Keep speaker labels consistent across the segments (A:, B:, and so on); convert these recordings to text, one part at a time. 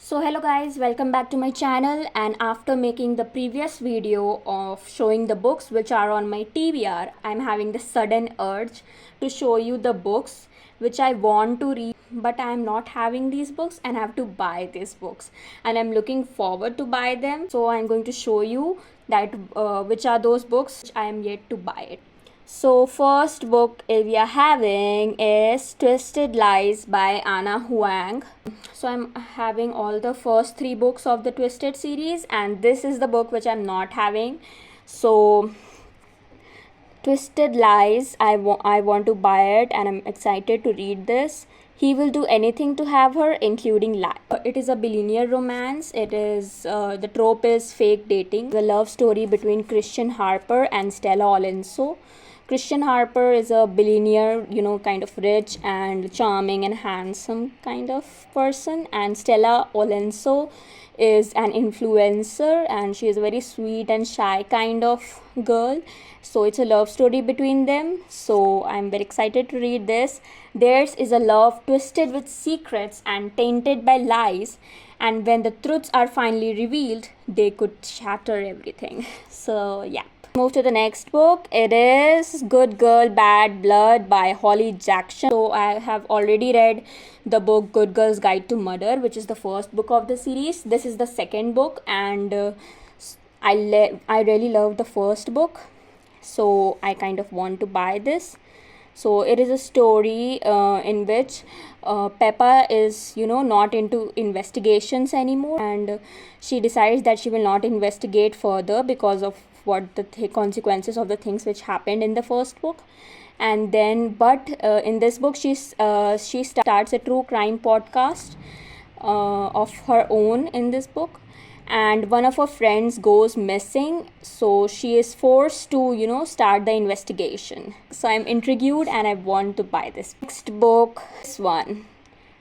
A: So hello guys, welcome back to my channel. And after making the previous video of showing the books which are on my TBR, I'm having the sudden urge to show you the books which I want to read, but I'm not having these books and have to buy these books, and I'm looking forward to buy them. So I'm going to show you that which are those books which I am yet to buy it. So first book we are having is Twisted Lies by Anna Huang. So I'm having all the first three books of the Twisted series, and this is the book which I'm not having. So Twisted Lies, I want to buy it and I'm excited to read this. He will do anything to have her, including lie. It is a billionaire romance. It is the trope is fake dating. The love story between Christian Harper and Stella Alonso. Christian Harper is a billionaire, kind of rich and charming and handsome kind of person, and Stella Alonso is an influencer and she is a very sweet and shy kind of girl. So it's a love story between them. So I'm very excited to read this. Theirs is a love twisted with secrets and tainted by lies, and when the truths are finally revealed, they could shatter everything. So yeah. Move to the next book. It is Good Girl Bad Blood by Holly Jackson. So I have already read the book Good Girl's Guide to Murder, which is the first book of the series. This is the second book, and I really love the first book, so I kind of want to buy this. So it is a story in which Peppa is not into investigations anymore, and she decides that she will not investigate further because of what the consequences of the things which happened in the first book. And then but in this book she starts a true crime podcast of her own in this book, and one of her friends goes missing, so she is forced to start the investigation. So I'm intrigued and I want to buy this. Next book, this one,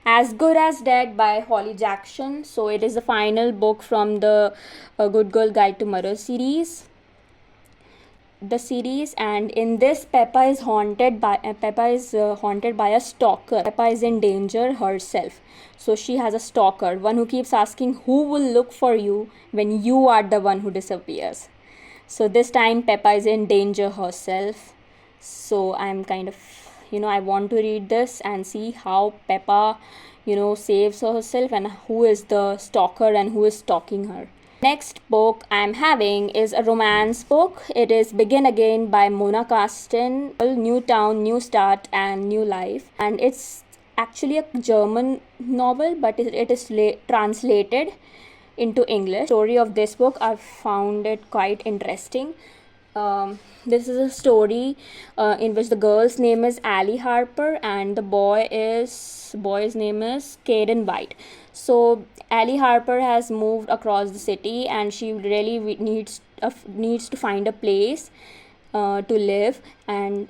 A: As Good as Dead by Holly Jackson. So it is the final book from the Good Girl Guide to Murder series. And in this Peppa is haunted by a stalker. Peppa is in danger herself, so she has a stalker, one who keeps asking who will look for you when you are the one who disappears. So this time Peppa is in danger herself. So I'm kind of I want to read this and see how Peppa saves herself, and who is the stalker and who is stalking her. Next book I'm having is a romance book. It is Begin Again by Mona Carsten. New town, new start, and new life. And it's actually a German novel, but it is translated into English. The story of this book, I found it quite interesting. This is a story in which the girl's name is Allie Harper and the boy's name is Caden White. So Allie Harper has moved across the city, and she really needs to find a place to live. And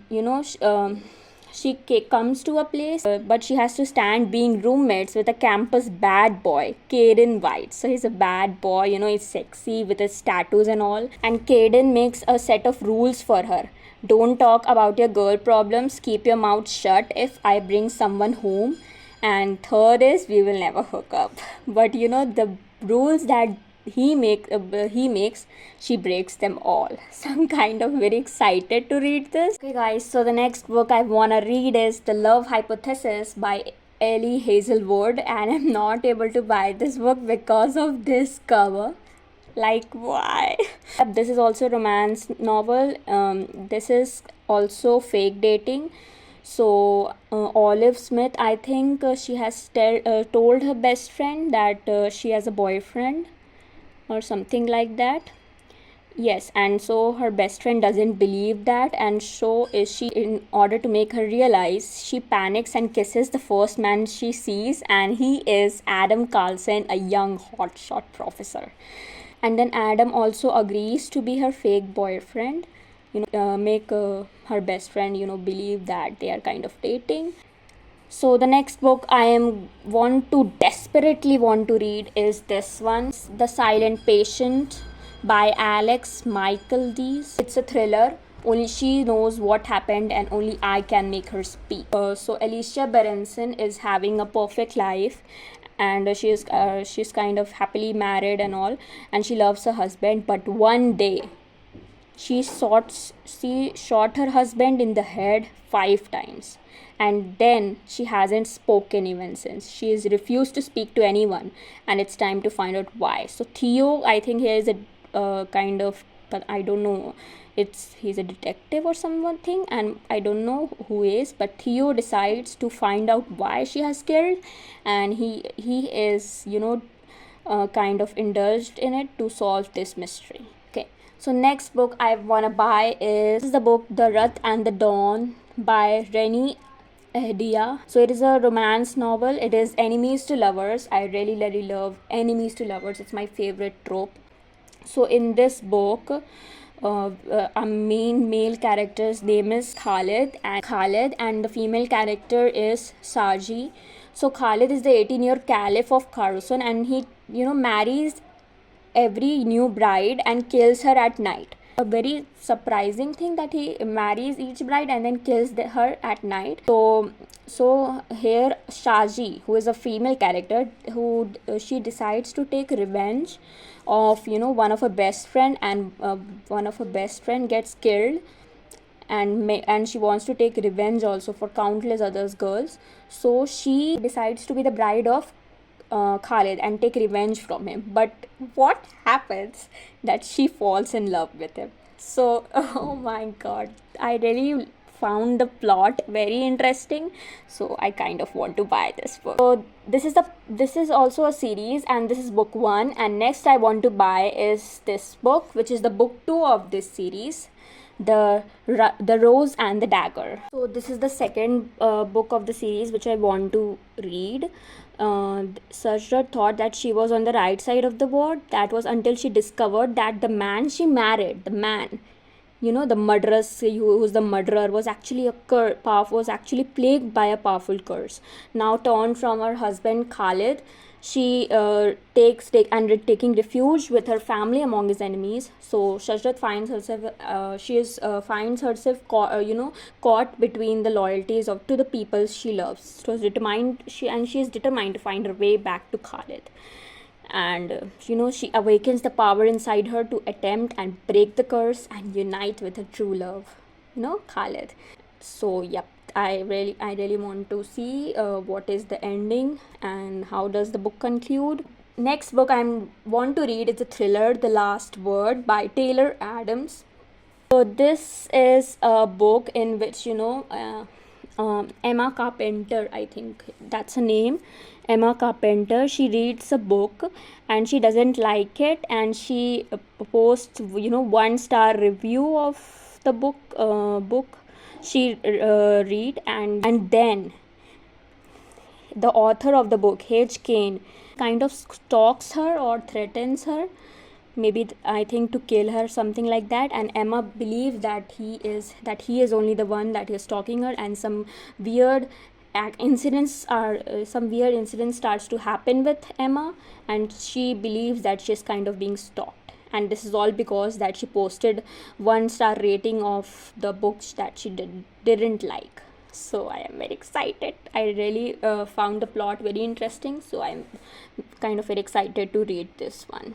A: she comes to a place, but she has to stand being roommates with a campus bad boy, Caden White. So he's a bad boy, he's sexy with his tattoos and all. And Caden makes a set of rules for her. Don't talk about your girl problems, keep your mouth shut if I bring someone home. And third is, we will never hook up. But the rules that he makes, she breaks them all. So I'm kind of very excited to read this. Okay guys, so the next book I wanna read is The Love Hypothesis by Ellie Hazelwood, and I'm not able to buy this book because of this cover. Like, why? This is also a romance novel. This is also fake dating. So Olive Smith, I think she has told her best friend that she has a boyfriend or something like that. Yes, and so her best friend doesn't believe that, and so is she. In order to make her realize, she panics and kisses the first man she sees, and he is Adam Carlson, a young hotshot professor. And then Adam also agrees to be her fake boyfriend, make her best friend believe that they are kind of dating. So the next book I desperately want to read is this one, The Silent Patient by Alex Michaelides. It's a thriller. Only she knows what happened, and only I can make her speak. So Alicia Berenson is having a perfect life, and she's kind of happily married and all, and she loves her husband. But one day she shot her husband in the head 5 times, and then she hasn't spoken even since. She has refused to speak to anyone, and it's time to find out why. So Theo, I think he is a kind of, but I don't know, he's a detective or something, and I don't know who is, but Theo decides to find out why she has killed, and he is, kind of indulged in it to solve this mystery. Okay, so next book I want to buy is the book The Wrath and the Dawn by Rennie Ahdiya. So it is a romance novel. It is enemies to lovers. I really really love enemies to lovers. It's my favorite trope. So in this book, a main male character's name is Khalid, and the female character is Saji. So Khalid is the 18-year caliph of Khorasan, and he marries every new bride and kills her at night. A very surprising thing that he marries each bride and then kills her at night. So here Shaji, who is a female character, who she decides to take revenge of one of her best friend, and one of her best friend gets killed, and she wants to take revenge also for countless others girls. So she decides to be the bride of Khalid and take revenge from him. But what happens that she falls in love with him. So oh my god, I really found the plot very interesting, so I kind of want to buy this book. So this is also a series, and this is book 1, and next I want to buy is this book, which is the book 2 of this series, the Rose and the Dagger. So this is the second book of the series which I want to read. Sajda thought that she was on the right side of the word. That was until she discovered that the man she married, the man, the murderess, who's the murderer, was actually was actually plagued by a powerful curse. Now turned from her husband Khalid, she taking refuge with her family among his enemies. So Shashrat finds herself caught between the loyalties to the people she loves. She is determined to find her way back to Khalid. And she awakens the power inside her to attempt and break the curse and unite with her true love, Khalid. So yep, I really want to see what is the ending and how does the book conclude. Next book I want to read is a thriller, The Last Word by Taylor Adams. So this is a book in which Emma Carpenter, I think that's her name, Emma Carpenter, she reads a book and she doesn't like it, and she posts 1-star review of the book she read, and then the author of the book, H. Kane, kind of stalks her or threatens her, maybe I think to kill her, something like that. And Emma believes that he is only the one that is stalking her, and some weird incidents starts to happen with Emma, and she believes that she's kind of being stalked. And this is all because that she posted 1-star rating of the books that she didn't like. So I am very excited. I really found the plot very interesting, so I'm kind of very excited to read this one.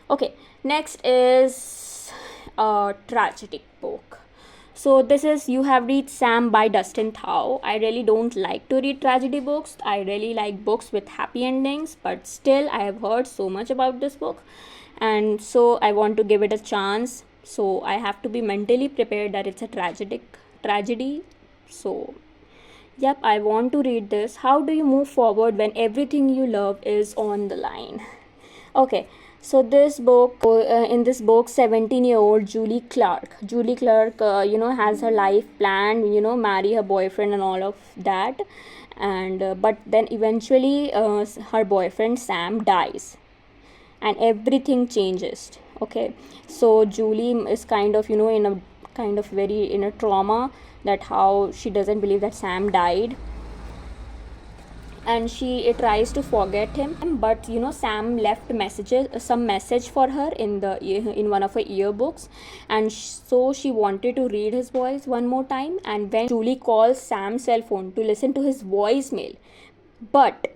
A: Okay, next is a tragic book. So this is You Have Reached Sam by Dustin Thau. I really don't like to read tragedy books. I really like books with happy endings, but still I have heard so much about this book, and so I want to give it a chance. So I have to be mentally prepared that it's a tragedy. So yep, I want to read this. How do you move forward when everything you love is on the line? Okay, so this book, in this book, 17-year-old Julie Clark, has her life planned, marry her boyfriend and all of that. And but then eventually her boyfriend Sam dies, and everything changes. Okay, so Julie is kind of, in a trauma, that how she doesn't believe that Sam died, and she tries to forget him. But Sam left some message for her in one of her yearbooks, and so she wanted to read his voice one more time. And when Julie calls Sam's cell phone to listen to his voicemail, but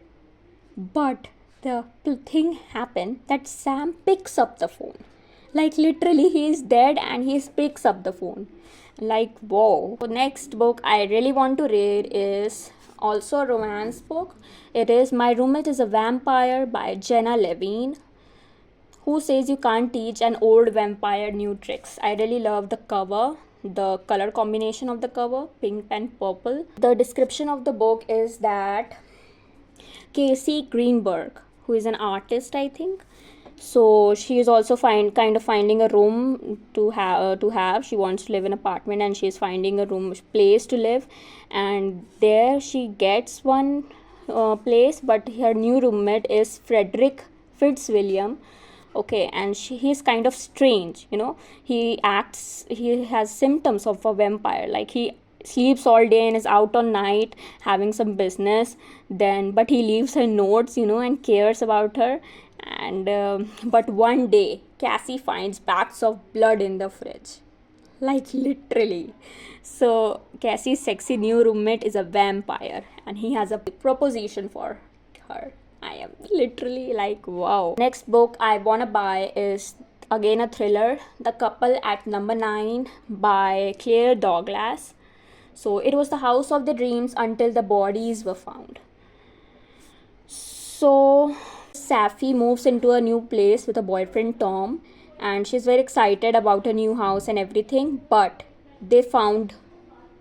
A: But the thing happened that Sam picks up the phone. Like literally, he is dead and he picks up the phone. Like, whoa. So next book I really want to read is also a romance book. It is My Roommate is a Vampire by Jenna Levine. Who says you can't teach an old vampire new tricks? I really love the cover, the color combination of the cover, pink and purple. The description of the book is that Casey Greenberg, who is an artist, I think. So she is also finding a room to have. She wants to live in an apartment, and she is finding a room place to live, and there she gets one place, but her new roommate is Frederick Fitzwilliam. Okay, and he's kind of strange, he has symptoms of a vampire, like he sleeps all day and is out on night having some business, then but he leaves her notes, and cares about her. And but one day Cassie finds bags of blood in the fridge, like literally. So Cassie's sexy new roommate is a vampire, and he has a proposition for her. I am literally like, wow. Next book I wanna buy is again a thriller, The Couple at Number 9 by Claire Douglas. So it was the house of the dreams until the bodies were found. So Safi moves into a new place with a boyfriend Tom, and she's very excited about her new house and everything, but they found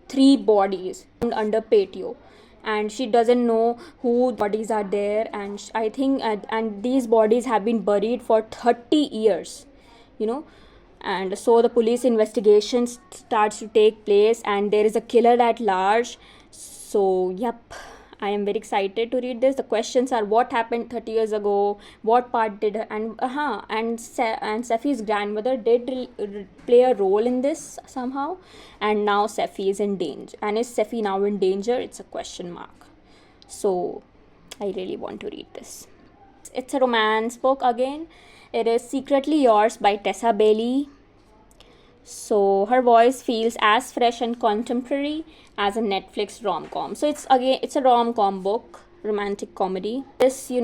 A: 3 bodies under patio, and she doesn't know who bodies are there, and I think and these bodies have been buried for 30 years, and so the police investigation starts to take place, and there is a killer at large. So yep, I am very excited to read this. The questions are: what happened 30 years ago? What part did her, and Safi's grandmother did play a role in this somehow, and now Safi is in danger. And is Safi now in danger? It's a question mark. So I really want to read this. It's a romance book again. It is Secretly Yours by Tessa Bailey. So her voice feels as fresh and contemporary as a Netflix rom-com. So it's a rom-com book, romantic comedy. This, we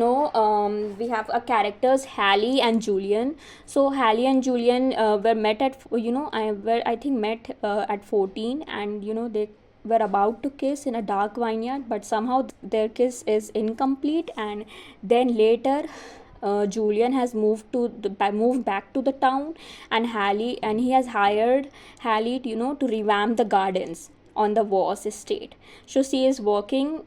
A: have a characters Hallie and Julian. So Hallie and Julian were met at at 14, and they were about to kiss in a dark vineyard, but somehow their kiss is incomplete, and then later Julian has moved back to the town, and he has hired Hallie to revamp the gardens on the Voss estate. So she is working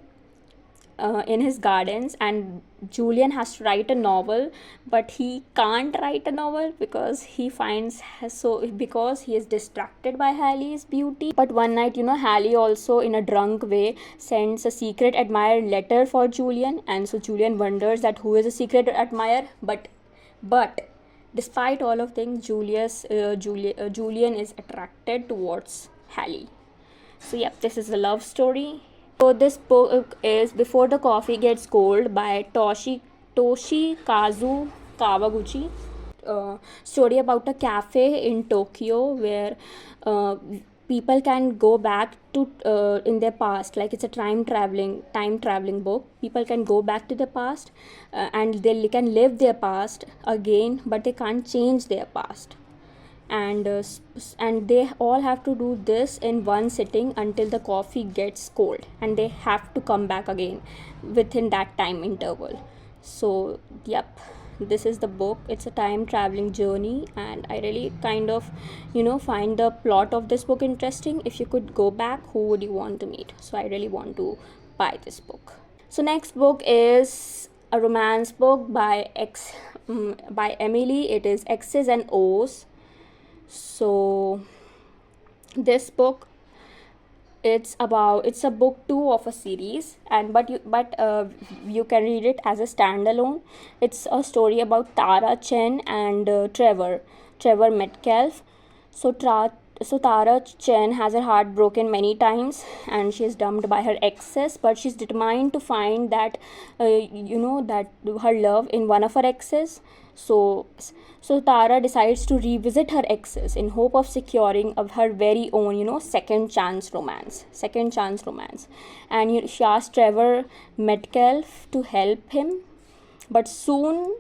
A: in his gardens, and Julian has to write a novel, but he can't write a novel because he is distracted by Hallie's beauty. But one night, Hallie also in a drunk way sends a secret admirer letter for Julian, and so Julian wonders that who is a secret admirer. But despite all of things, Julian is attracted towards Hallie. So yep, this is a love story. So this book is Before the Coffee Gets Cold by Toshikazu Kawaguchi. Story about a cafe in Tokyo where people can go back to in their past, like it's a time traveling book. People can go back to the past and they can live their past again, but they can't change their past. And they all have to do this in one sitting until the coffee gets cold, and they have to come back again within that time interval. So yep, this is the book. It's a time traveling journey, and I really kind of find the plot of this book interesting. If you could go back, who would you want to meet? So I really want to buy this book. So next book is a romance book by Emily. It is X's and O's. So this book, it's a book 2 of a series, and but you can read it as a standalone. It's a story about Tara Chen and Trevor Metcalf. So Tara Chen has her heart broken many times, and she is dumped by her exes, but she's determined to find that that her love in one of her exes. So Tara decides to revisit her exes in hope of securing her very own, second chance romance. And she asks Trevor Metcalf to help him But soon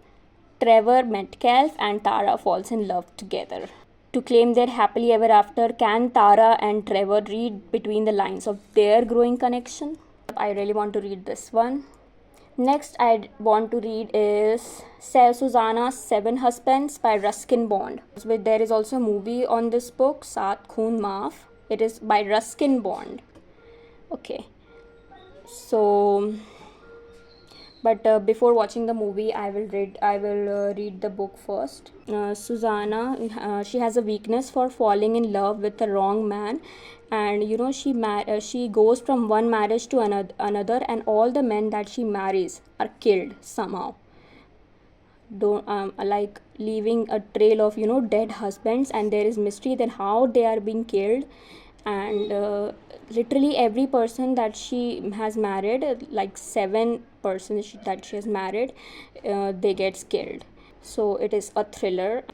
A: Trevor, Metcalf, and Tara falls in love together. To claim their happily ever after, can Tara and Trevor read between the lines of their growing connection? I really want to read this one. Next, I want to read is Susanna's Seven Husbands by Ruskin Bond. There is also a movie on this book, Saat Khoon Maaf. It is by Ruskin Bond. Okay, so but before watching the movie, I will read the book first. Susanna, she has a weakness for falling in love with the wrong man, and she goes from one marriage to another, and all the men that she marries are killed somehow. Don't like leaving a trail of dead husbands, and there is mystery then how they are being killed. And literally every person that she has married, like 7 persons that she has married, they get killed. So it is a thriller.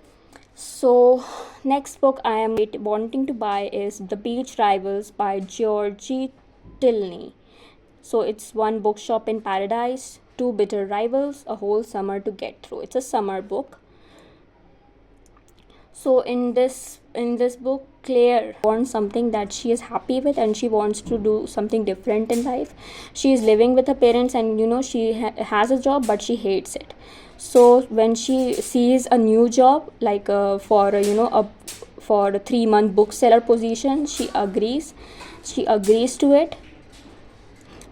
A: So next book I am wanting to buy is The Beach Rivals by Georgie Tilney. So it's one bookshop in paradise, two bitter rivals, a whole summer to get through. It's a summer book. So in this book, Claire wants something that she is happy with, and she wants to do something different in life. She is living with her parents, and she has a job, but she hates it. So when she sees a new job, like for a 3-month bookseller position, she agrees to it,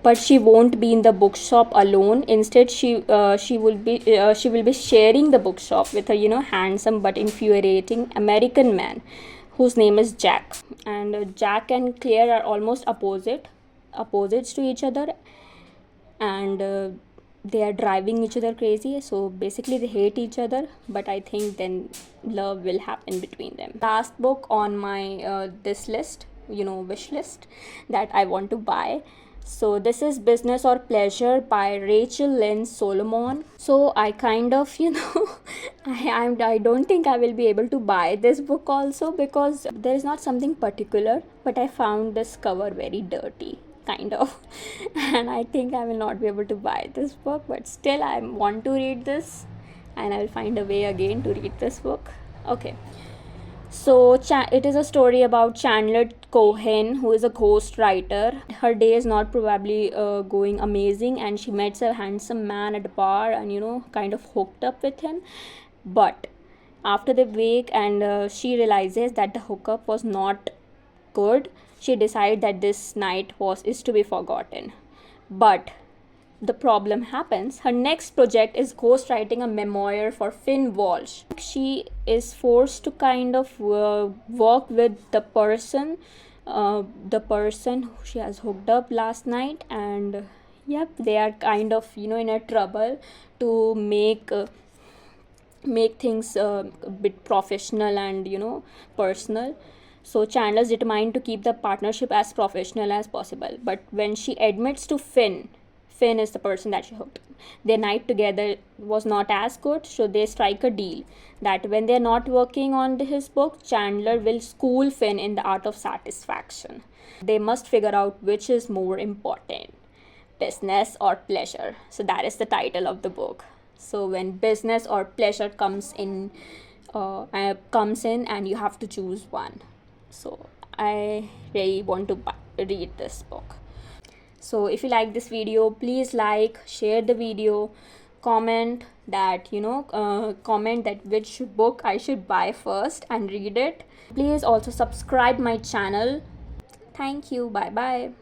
A: but she won't be in the bookshop alone. Instead, she will be sharing the bookshop with a handsome but infuriating American man whose name is Jack. And Jack and Claire are almost opposites to each other, and they are driving each other crazy. So basically they hate each other, but I think then love will happen between them. Last book on my this list, wish list, that I want to buy. So this is Business or Pleasure by Rachel Lynn Solomon. So I kind of I don't think I will be able to buy this book also, because there is not something particular, but I found this cover very dirty, kind of. And I think I will not be able to buy this book, but still I want to read this, and I will find a way again to read this book. Okay. So it is a story about Chandler Cohen, who is a ghost writer. Her day is not probably going amazing, and she meets a handsome man at a bar, and kind of hooked up with him. But after the wake, and she realizes that the hookup was not good, she decides that this night is to be forgotten. But the problem happens. Her next project is ghostwriting a memoir for Finn Walsh. She is forced to kind of work with the person who she has hooked up last night, and yep, they are kind of in a trouble to make things a bit professional and personal. So Chandler is determined to keep the partnership as professional as possible. But when she admits to Finn is the person that she hooked. Their night together was not as good, so they strike a deal that when they're not working on his book, Chandler will school Finn in the art of satisfaction. They must figure out which is more important, business or pleasure. So that is the title of the book. So when business or pleasure comes in, and you have to choose one. So I really want to read this book. So if you like this video, please like, share the video, comment that which book I should buy first and read it. Please also subscribe my channel. Thank you. Bye bye.